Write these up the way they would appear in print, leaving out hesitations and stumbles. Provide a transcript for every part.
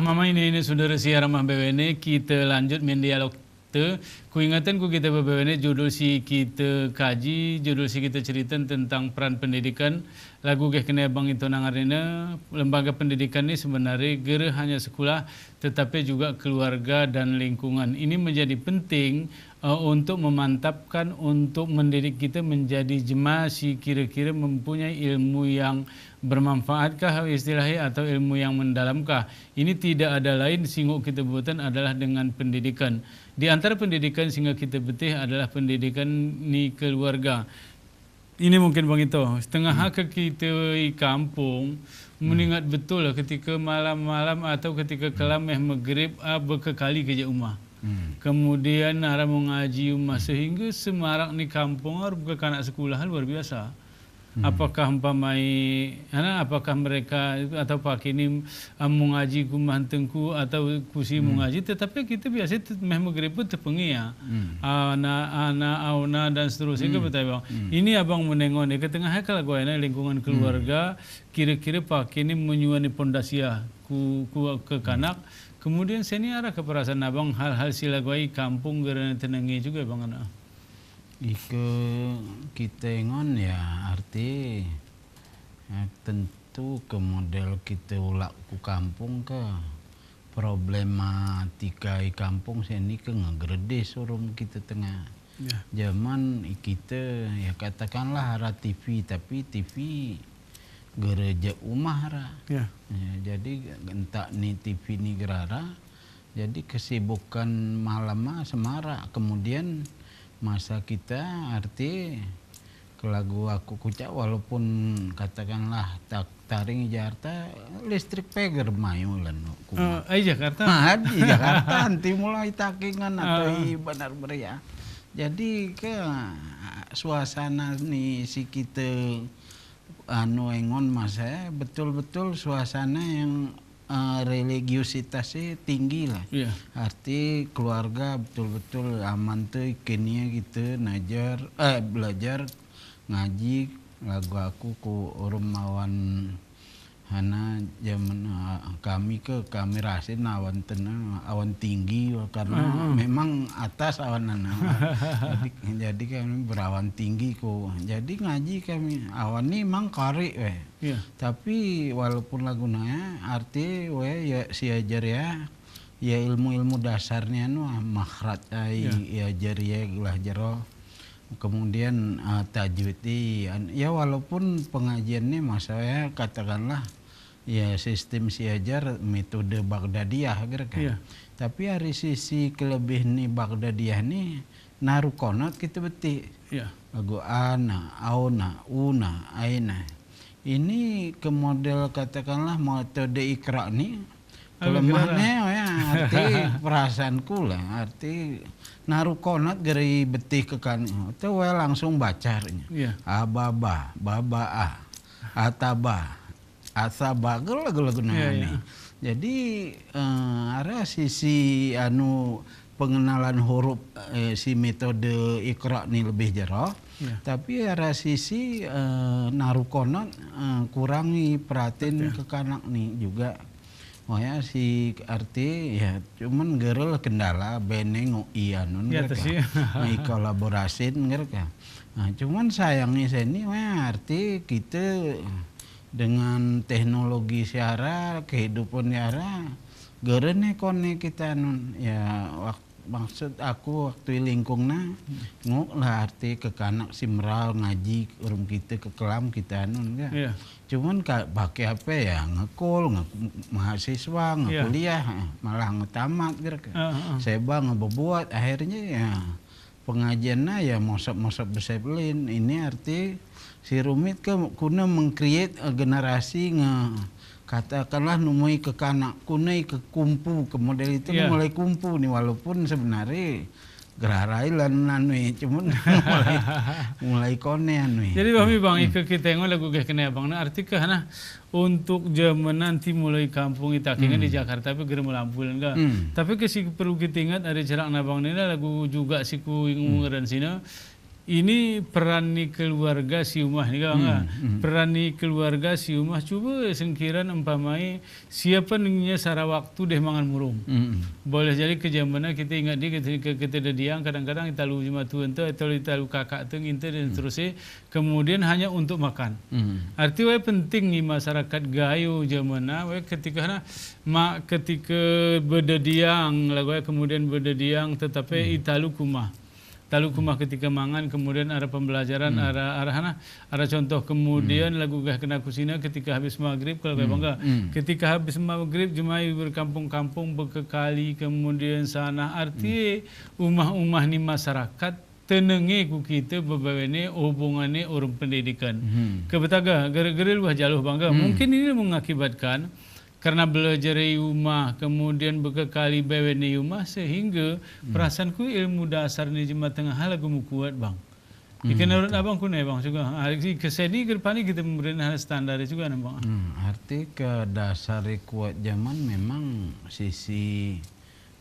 mama ini saudara siaran mah BWN kita lanjut main dialog te. Ku ingatan ku kita BWN judul si kita kaji, judul si kita cerita tentang peran pendidikan. Lagu keh kena bang itu nangarina lembaga pendidikan ini sebenarnya gere hanya sekolah tetapi juga keluarga dan lingkungan. Ini menjadi penting untuk memantapkan, untuk mendidik kita menjadi jemaah si kira-kira mempunyai ilmu yang bermanfaatkah istilahnya atau ilmu yang mendalamkah. Ini tidak ada lain singgung kita buatan adalah dengan pendidikan. Di antara pendidikan sehingga kita betih adalah pendidikan ni keluarga. Ini mungkin bang itu setengah ke kita di kampung mengingat betul lah ketika malam-malam atau ketika kelameh maghrib berkekali kerja rumah. Kemudian nara mengaji rumah sehingga semarak ni kampung bukan kanak sekolah luar biasa. Apakah apakah mereka atau pak ini mengaji kumah tengku atau kusi mengaji, tetapi kita biasa memang gereput terpengi ya, auna dan seterusnya betul bang. Ini abang menengok ni ke tengah kalau gue lingkungan keluarga kira-kira pak ini menyuani pondasi ku ke kanak. Kemudian seni arah ke perasaan abang hal-hal sila gue kampung gerana tenangi juga bang anak. Kita ngon ya arti tentu ke model kita ulak ku kampung ke problematika i kampung sini ke ngegrede surum kita tengah zaman kita ya katakanlah ara TV tapi TV gereja umah ra ya, jadi entak ni TV ni gerara jadi kesibukan malam semara kemudian masa kita arti kelagu aku kucak walaupun katakanlah taring Jakarta listrik peger mayulan Jakarta di Jakarta nanti mulai takingan atau benar beria jadi ke suasana nih si kita engon masa betul-betul suasana yang religiositasnya tinggi lah. Yeah. Arti keluarga betul-betul aman tuh kini gitu belajar ngaji lagu aku ku mawan hana zaman kami rasin awan tenang awan tinggi karena memang atas awan jadi kami berawan tinggi ku jadi ngaji kami awan ni mang kari yeah. Tapi walaupun lagunanya arti ya si ajar ya ilmu-ilmu dasarnya makhraj ya ajar ya gelah jero kemudian tajwid ya walaupun pengajiannya maksudnya katakanlah ya sistem si ajar metode Baghdadiyah gitu kan. Yeah. Tapi dari sisi kelebihan nih Baghdadiyah nih naruh konot kita beti. Yeah. Lagu ana, auna, una, aina. Ini ke model katakanlah metode ikra nih kelemahannya ya arti perasaanku lah arti naruh konot geri betih ke kan itu langsung bacarnya. Yeah. Ababa, baba ataba asaba lagu-lagu nih. Jadi ada sisi pengenalan huruf si metode ikra nih lebih jero. Yeah. Tapi ada sisi naruh konon kurangi perhatiin ke kanak nih juga. Ya si arti ya cuman gerel kendala beneng ianun kolaborasi ngerti. Nah, cuman sayangnya sini arti kita dengan teknologi siara kehidupan siara gerene kone kita ya maksud aku waktu lingkungna lah arti ke kanak simral ngaji urung kita ke kelam kita ya. Yeah. Cuman pakai apa ya ngekol mahasiswa ngekuliah malah ngetamat gitu. Saya ngebuat akhirnya ya pengajiannya ya mosok bersebelin ini arti si rumit ke kuna mengcreate generasi katakanlah numui ke kanak kunai ke kumpu ke model itu mulai kumpu nih walaupun sebenarnya gerarai lan cuman mulai konean nih. Jadi bang kita tengok lagu kena bang arti ke untuk zaman nanti mulai kampung itakingan di Jakarta tapi gerem lampulan enggak. Tapi perlu kita ingat ada jarak nabang ini lagu juga si ku ingungan sini ini peran ni keluarga si rumah ni kan. Peran ni keluarga si rumah cuba sengkiran umpamai siapa ningnya sara waktu deh mangan murung. Boleh jadi kejamana kita ingat dia ketika kita ada diang kadang-kadang kita lu jema tuan tu atau kita lu kakak tu inter dan seterusnya kemudian hanya untuk makan. Artinya penting ni masyarakat gayo jamana ketika ketika berdediang lagu kemudian berdediang tetapi italu kumah. Talu kumah ketika mangan kemudian ada pembelajaran ada contoh kemudian lagu gah kena kusina ketika habis maghrib kalau bangga ketika habis maghrib jemai berkampung-kampung berkekali kemudian sana arti umah-umah ni masyarakat tenenge ku kita berbawene hubungannya orang pendidikan kebetaga gara-gara luah jaluh bangga mungkin ini mengakibatkan karena belajar di rumah kemudian berkekali bewen di rumah sehingga perasaanku ilmu dasar ni jemaah tengah hal aku kuat bang. Ikan urut abang ku ni bang juga. Hari kesini ke depan ni kita memberikan hal standar juga bang. Arti ke dasar kuat zaman memang sisi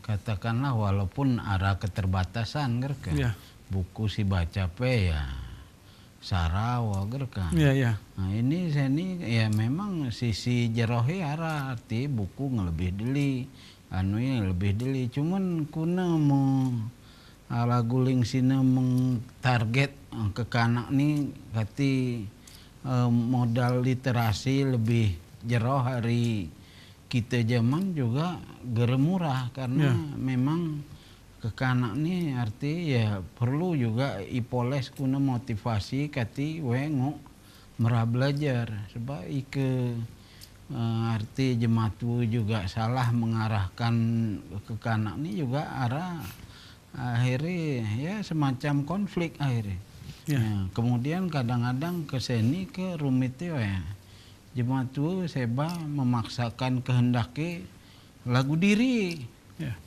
katakanlah walaupun ada keterbatasan kan. Ya. Buku si baca pe ya. Sarawa kan. Iya. Nah ini ya memang sisi jerohi ara arti buku ngelebih deli, anu yang lebih deli. Cuman kuna mau ala guling sina mengtarget ke kanak ni kati modal literasi lebih jeroh hari kita zaman juga geremurah karena memang kekanak ni arti ya perlu juga ipoles kuna motivasi kati wengo merah belajar sebab arti jematu juga salah mengarahkan kekanak ni juga arah akhirnya ya semacam konflik akhirnya. Ya, kemudian kadang-kadang kesini ke rumitnya ya jematu seba memaksakan kehendaknya lagu diri. Ya.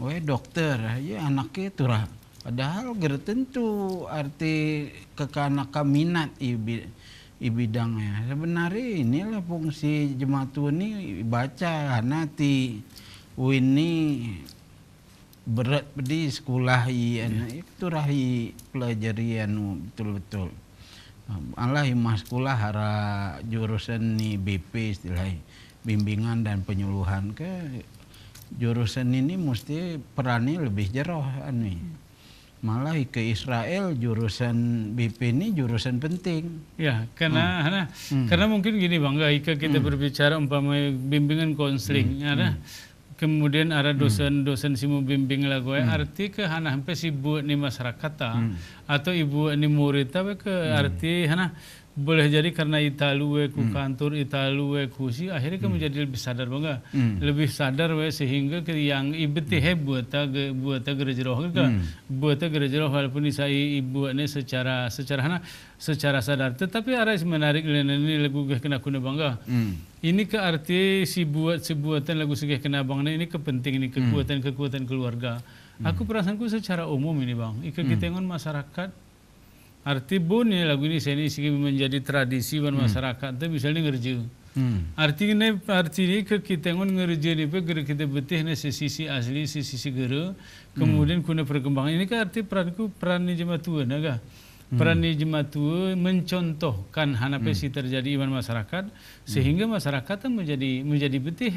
Dokter ya anaknya turah padahal ger tentu arti kekanakan minat bidangnya sebenarnya inilah fungsi jematu ini baca nanti ini berat di sekolah itu rahi pelajarian betul-betul Allah mas sekolah hara jurusan ni BP istilahnya bimbingan dan penyuluhan ke jurusan ini mesti perannya lebih jeroh malah ke Israel jurusan BP ini jurusan penting ya karena mungkin gini bang kita berbicara umpama bimbingan konseling kemudian ada dosen simu bimbing lah gue arti ke sampai si buat ni masyarakat atau ibu ni murid ke arti boleh jadi karena italu ku kantor italu ku si akhirnya kamu jadi lebih sadar bangga lebih sadar sehingga ke yang ibeti buat gerejeroh kan buat gerejeroh walaupun saya ibu ini secara sadar tetapi ada yang menarik ini lagu kena kuna bangga ini ke arti sebuatan lagu segeh kena bangga ini kepenting ini kekuatan keluarga aku perasaanku secara umum ini bang kita ingat masyarakat arti bunyi lagu ini saya ini menjadi tradisi buat masyarakat tu misalnya ngerja. Arti ini ke kita ngerja ni pun kita betih ni sisi asli sisi gera kemudian kuna perkembangan ini kan arti peran ni jematua naga. Peran ni jematua mencontohkan hanape si terjadi iman masyarakat sehingga masyarakat menjadi betih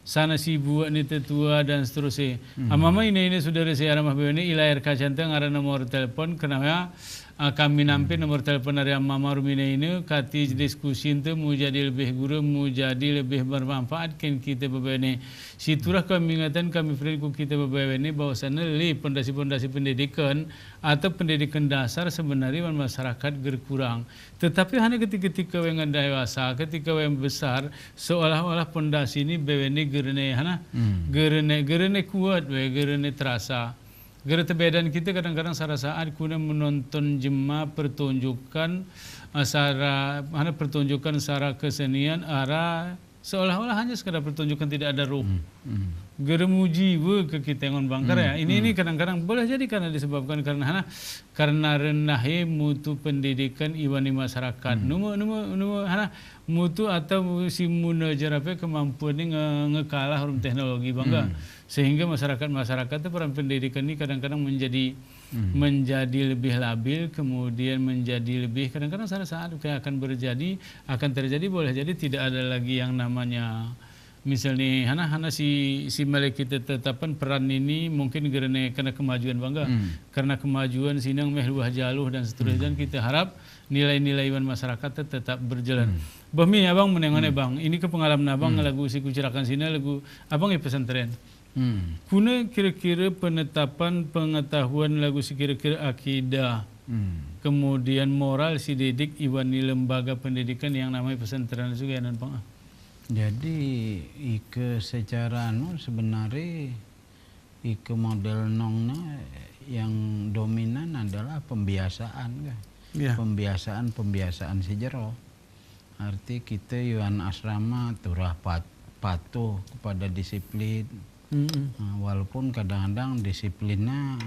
sana si buat ni tetua dan seterusnya. Mama ini saudara saya ramah ini ilayar kacanteng ada nomor telepon kenapa kami nampi nomor telepon dari Mama Rumina ini kati diskusi itu mau jadi lebih guru mau jadi lebih bermanfaat kan kita berbeda situlah kami ingatkan kami friendku kita berbeda ini bahwasannya pondasi-pondasi pendidikan atau pendidikan dasar sebenarnya masyarakat berkurang tetapi hanya ketika yang dewasa ketika yang besar seolah-olah pondasi ini beweni gerene kuat gerene terasa gara tebedan kita kadang-kadang saat kuna menonton jemaah pertunjukan pertunjukan secara kesenian seolah-olah hanya sekadar pertunjukan tidak ada ruh geremu jiwa ke kita ngon bangkar ya. Ini kadang-kadang boleh jadi karena disebabkan karena renahnya mutu pendidikan iwani masyarakat. Numu mutu atau si munajarapnya kemampuan ini ngekalah orang teknologi bangga. Sehingga masyarakat itu peran pendidikan ini kadang-kadang menjadi lebih labil, kemudian menjadi lebih kadang-kadang saat akan terjadi boleh jadi tidak ada lagi yang namanya misalnya hana si melek kita tetapkan peran ini mungkin karena kemajuan bangga, karena kemajuan sinang meh luah jaluh dan seterusnya, dan kita harap nilai-nilai masyarakat tetap berjalan. Bahmi abang menengone bang, ini ke pengalaman abang lagu si kucirakan sini lagu abang pesantren. Kuna kira-kira penetapan pengetahuan lagu si kira-kira akidah, kemudian moral si didik iwan di lembaga pendidikan yang namanya pesantren juga dan bang. Jadi secara sebenarnya model nongnya yang dominan adalah pembiasaan kan. Pembiasaan sejero. Arti kita yuan asrama turah patuh kepada disiplin. Walaupun kadang-kadang disiplinnya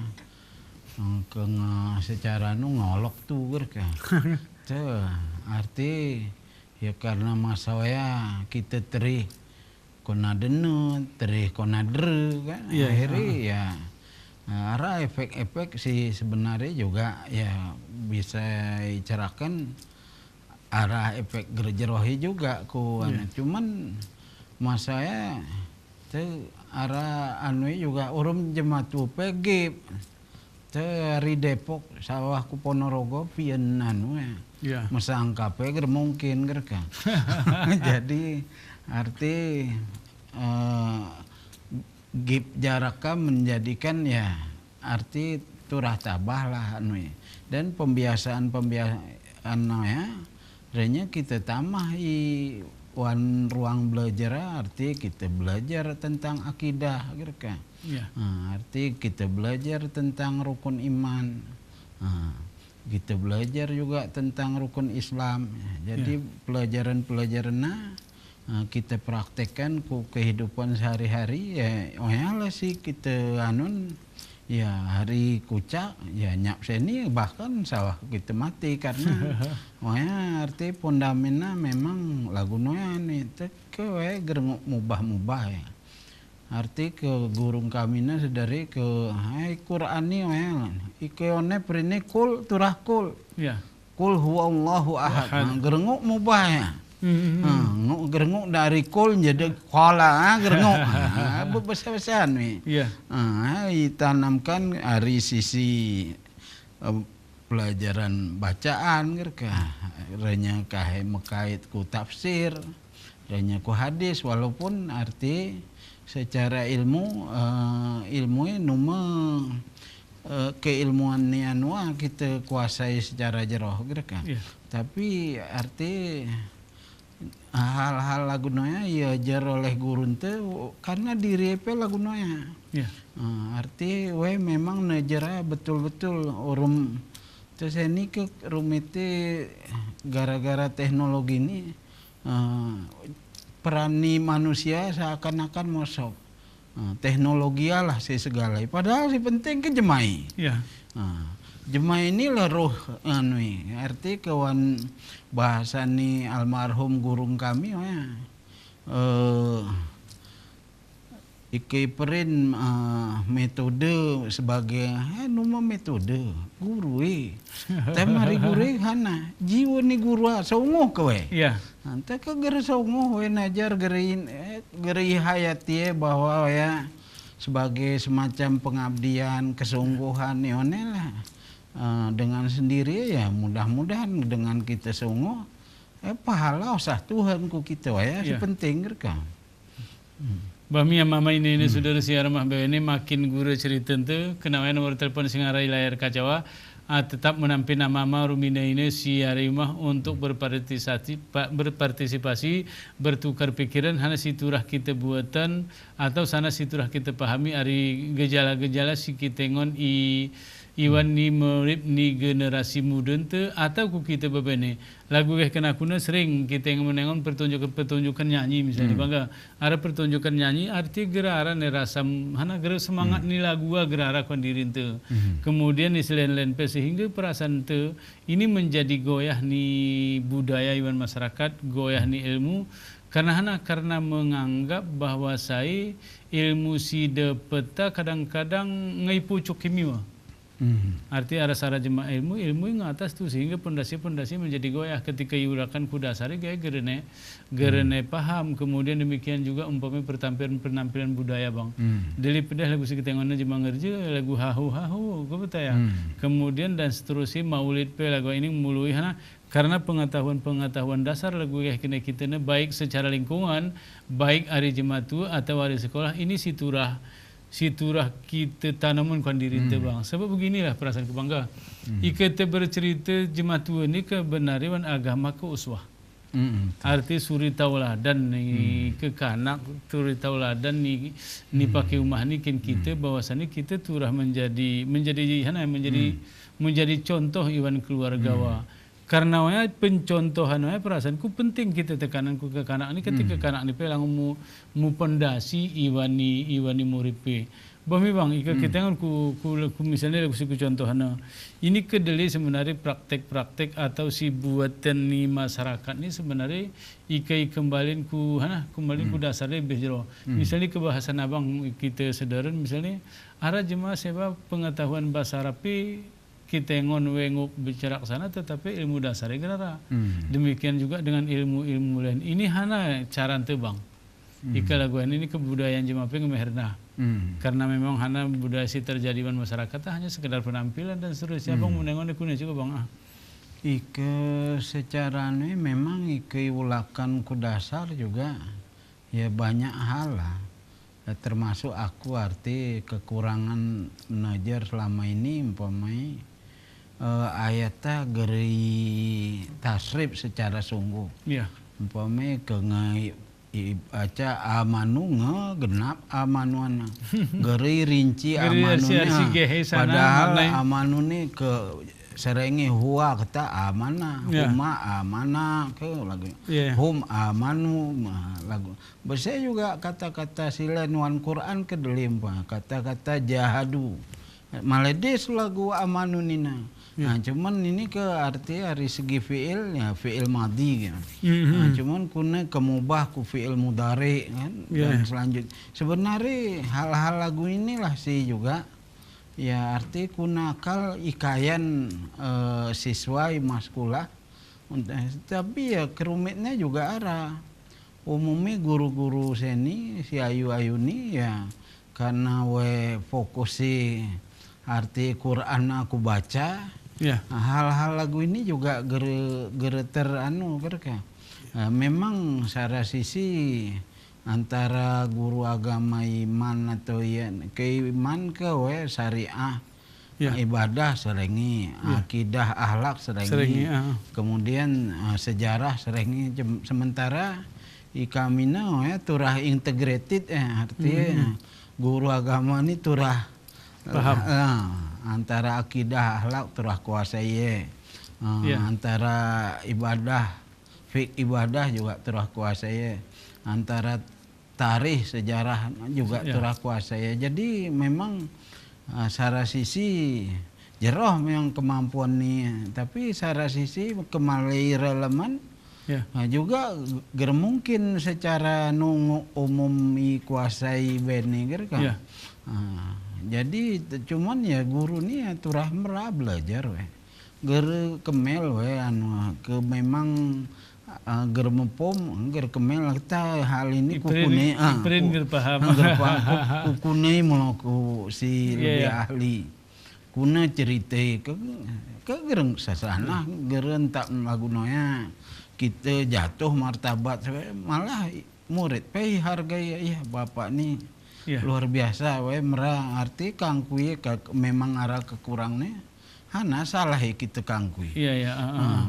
secara ngolok tuh kan. Arti ya karena masalahnya kita terih kona denut, terih kona dere kan. Akhirnya ya arah efek-efek sih sebenarnya juga ya bisa dicerahkan arah efek gerjerohi juga cuman masanya arah juga urung jemaat UPG dari Depok sawah ku Ponorogo pian mesangkape mungkin kan. Jadi arti gip jaraknya menjadikan ya arti turah tabah lah dan pembiasaan ya renya kita tambah ruang belajar arti kita belajar tentang akidah gitu kan. Arti kita belajar tentang rukun iman. Kita belajar juga tentang rukun Islam. Jadi pelajaran-pelajaran kita praktekkan ku kehidupan sehari-hari ya lah sih kita ya hari kucak ya nyap seni bahkan sawah kita mati karena arti pondamennya memang lagu noyan itu gerenguk mubah ya. Arti ke gurung kamina sedari ke Qur'ani ikeone prine kul turah kul. Kul huwallahu ahad. Gerenguk mubah ya. Gerenguk dari kul jadi kola gerenguk besar-besaran ditanamkan dari sisi pelajaran bacaan renya kahe mekait ku tafsir renya ku hadis walaupun arti secara ilmu keilmuan nianwa kita kuasai secara jeroh tapi arti hal-hal lagu noya ya jar oleh guru karena diri lagu noya. Arti memang nejera betul-betul orang terus ini ke rumite gara-gara teknologi ini perani manusia seakan-akan mosok. Teknologi lah segala. Padahal si penting ke jemai. Jemaah ini lah roh arti kawan bahasa ni almarhum gurung kami perin metode sebagai metode guru temari guru hana jiwa ni guru songo kowe ante ke gere songo najar geri hayati bahwa ya sebagai semacam pengabdian kesungguhan lah. Dengan sendiri ya mudah-mudahan dengan kita sungguh pahala usah Tuhan ku kita si penting kan. Bahmi mama ini saudara siaran mah ini makin guru cerita tu kenapa nomor telepon singarai layar kacawa tetap menampil nama rumina ini siari mah untuk berpartisipasi bertukar pikiran hana siturah kita buatan atau sana siturah kita pahami ari gejala-gejala si kita ngon iwan ni merip ni generasi muda tu atau ku kita bebene lagu kena kuna sering kita yang menengon pertunjukan nyanyi misalnya bangga ada pertunjukan nyanyi arti gerara ne rasa hana gera semangat ni lagu gerara kon diri tu kemudian di selain-lain sehingga perasaan tu ini menjadi goyah ni budaya iwan masyarakat goyah ni ilmu karena menganggap bahwa saya ilmu si peta kadang-kadang ngai pucuk kimia. Arti ada sara jemaah ilmu yang atas tu sehingga pondasi-pondasi menjadi goyah ketika iurakan kudasari gaya gerene paham kemudian demikian juga umpamanya penampilan budaya bang. Dari pedah lagu kita ngono jemaah ngerja lagu hahu kau betul ya. Kemudian dan seterusnya maulid pe lagu ini mului karena pengetahuan dasar lagu kena kita baik secara lingkungan baik hari jematu atau hari sekolah ini siturah kita tanaman kan diri bang. Sebab beginilah perasaan kebangga. Kita bercerita jematu ini kebenaran agama ke uswah. Arti suri tauladan ni ke kanak suri tauladan ni pakai rumah ni kan kita bahwasanya kita turah menjadi contoh iwan keluarga. Karena pencontohan perasaanku penting kita tekananku ke kanak ni ketika kanak ni pelang mu pondasi iwani muripe. Bami bang kita kan ku misalnya ku contohana. Ini kedeli sebenarnya praktek-praktek atau si buatan ni masyarakat ni sebenarnya kembali ku dasarnya lebih jero. Misalnya kebahasan abang kita sederhana misalnya ada jemaah sebab pengetahuan bahasa Arab kita ngok bicara ke sana tetapi ilmu dasar gerara. Demikian juga dengan ilmu-ilmu lain. Ini hana cara tebang. Ika laguan ini kebudayaan jemaah ngemeherna. Karena memang hana budaya si terjadi di masyarakat hanya sekedar penampilan dan seterusnya. Bang menengok kuna juga bang. Ika secara ini memang ika ulakan ku dasar juga ya banyak hal lah. Termasuk aku arti kekurangan belajar selama ini umpamai ayatnya geri tasrif secara sungguh. Umpamai baca amanu genap amanuana geri rinci amanunya padahal amanu ni ke serengi huwa kata amana huma amana ke lagu hum amanu lagu bisa juga kata-kata silanuan Quran kedelim kata-kata jahadu maledes lagu amanu nina. Nah, cuman ini ke arti dari segi fiil ya fiil madi gitu. Nah, cuman kuna kemubah ku fiil mudari kan dan selanjutnya. Sebenarnya hal-hal lagu inilah sih juga ya arti kunakal ikayan siswa maskulah. Tapi ya kerumitnya juga ada. Umumnya guru-guru seni si ayu-ayu ni ya karena fokusi arti Quran aku baca. Hal-hal lagu ini juga gereter memang secara sisi antara guru agama iman atau keiman ke syariah ibadah serengi akidah akhlak serengi kemudian sejarah serengi sementara ikamina turah integrated artinya guru agama ini turah paham antara akidah akhlak turah kuasai antara ibadah ibadah juga turah kuasai antara tarikh sejarah juga turah kuasai jadi memang secara sisi jeroh memang kemampuan ni tapi secara sisi kemalai relevan juga mungkin secara umum kuasai beni kan jadi cuman ya guru ni turah merah belajar kemel ke memang mempom kemel kita hal ini kukune paham kukune mau ku si lebih ahli kuna cerita ke gereng sasana gereng tak lagu noya kita jatuh martabat malah murid pe hargai ya bapak ni luar biasa merah arti kangkui memang arah kekurangnya hana salah kita kangkui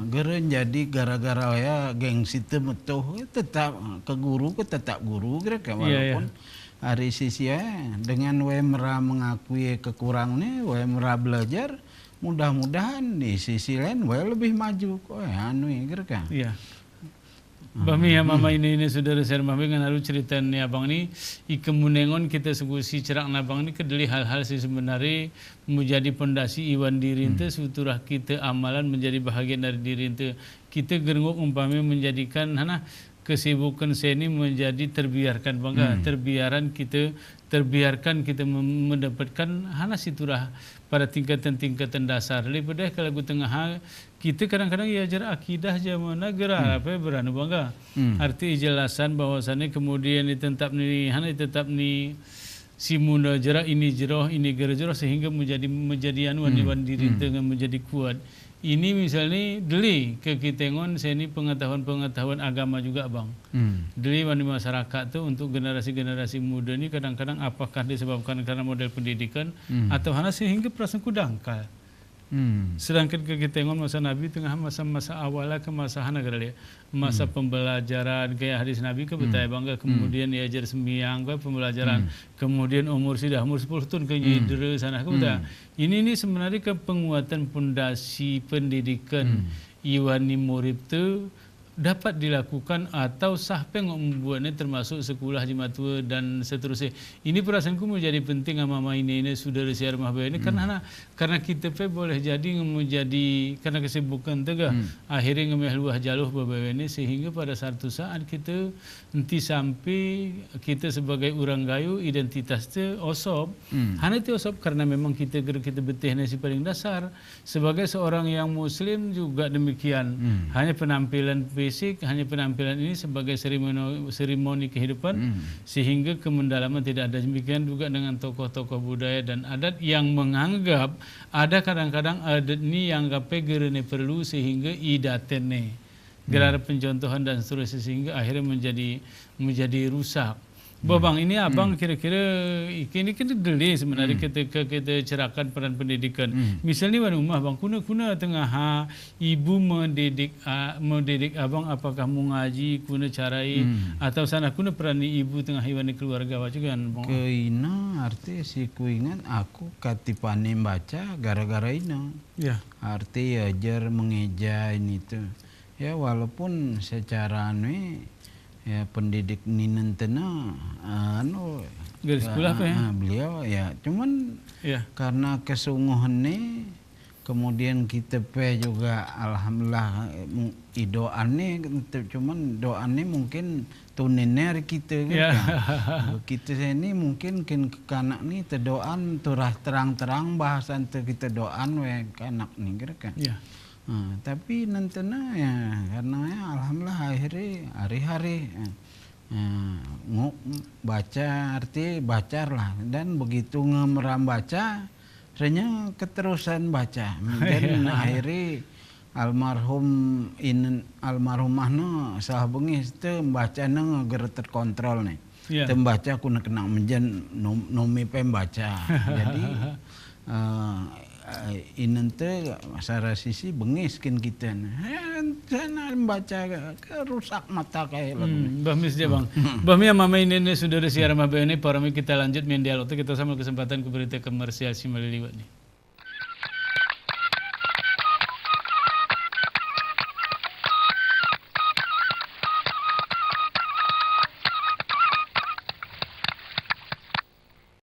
geren jadi gara-gara ya gengsi temetuh tetap ke guru ke tetap guru walaupun hari sisi dengan WMRA mengakui kekurangannya, WMRA belajar, mudah-mudahan di sisi lain lebih maju kok kira kan. Iya. Bami ya mama ini saudara saya mami kan harus cerita ni abang ni ikemunengon kita segusi cerak nabang ni kedeli hal-hal sih sebenarnya menjadi pondasi iwan diri ente suturah kita amalan menjadi bahagian dari diri ente kita gerengok umpami menjadikan hana kesibukan saya ini menjadi terbiarkan bangga terbiarkan kita mendapatkan hana siturah pada tingkatan-tingkatan dasar daripada kalau gue tengah kita kadang-kadang ajar akidah zaman negara apa beranu bangga arti jelasan bahwasannya kemudian tetap ni si muna jera ini jeroh ini gerjeroh sehingga menjadi anuan diri dengan menjadi kuat. Ini misalnya deli ke kitengon saya ini pengetahuan agama juga bang. Deli di masyarakat tu untuk generasi-generasi muda ni kadang-kadang apakah disebabkan karena model pendidikan atau hanya sehingga perasaan dangkal. Sedangkan ke kitengon masa Nabi tengah masa-masa awalnya ke masa hana dia masa pembelajaran gaya hadis Nabi ke betai bangga kemudian diajar sembiang ke pembelajaran kemudian umur 10 tahun ke nyidera sana ke betai. Ini sebenarnya ke penguatan pondasi pendidikan iwani murid tu dapat dilakukan atau sahpe membuatnya termasuk sekolah jimatua dan seterusnya. Ini perasaanku menjadi penting sama ini saudara siar mahbah ini karena kita boleh jadi menjadi karena kesibukan tegah akhirnya ngemeh luah jaluh babah ini sehingga pada satu saat kita nanti sampai kita sebagai orang gayu identitas tu osop hanya itu osop karena memang kita betih nasi paling dasar sebagai seorang yang muslim juga demikian hanya penampilan fisik hanya penampilan ini sebagai seremoni kehidupan sehingga kemendalaman tidak ada. Demikian juga dengan tokoh-tokoh budaya dan adat yang menganggap ada kadang-kadang adat ini yang gape gerene perlu sehingga idatene gelar pencontohan dan seterusnya sehingga akhirnya menjadi rusak. Bang, ini abang kira-kira ini kita deli sebenarnya ketika kita cerahkan peran pendidikan. Misalnya wan rumah bang, kuna tengah ibu mendidik abang apakah mengaji kuna carai atau sana kuna peran ibu tengah iwan keluarga wacu kan bang. Keina arti si kuingan aku katipane baca gara-gara ina. Ya. Arti ajar mengeja ini tuh. Ya walaupun secara ya pendidik ninentena garis sekolah apa ya? Beliau ya cuman karena kesungguhannya kemudian kita juga alhamdulillah cuman doannya mungkin tuniner kita kan. Kita ini mungkin kanak ni terdoan turah terang-terang bahasan kita doan kanak ni kira kan. Tapi nantena ya karena alhamdulillah akhirnya hari-hari baca arti bacar lah dan begitu ngemeram baca sebenarnya keterusan baca dan akhirnya almarhumahna sah bengis tu bacana geus terkontrol nih. Tembaca aku nak kena menjen nomi pembaca. Jadi inente masyarakat sisi bengiskin kita sana membaca rusak mata kayak Bahmis dia bang. Bahmi yang mama ini sudah siaran mabah ini para kita lanjut main dialog kita sama kesempatan ke berita komersial si Maliliwat nih.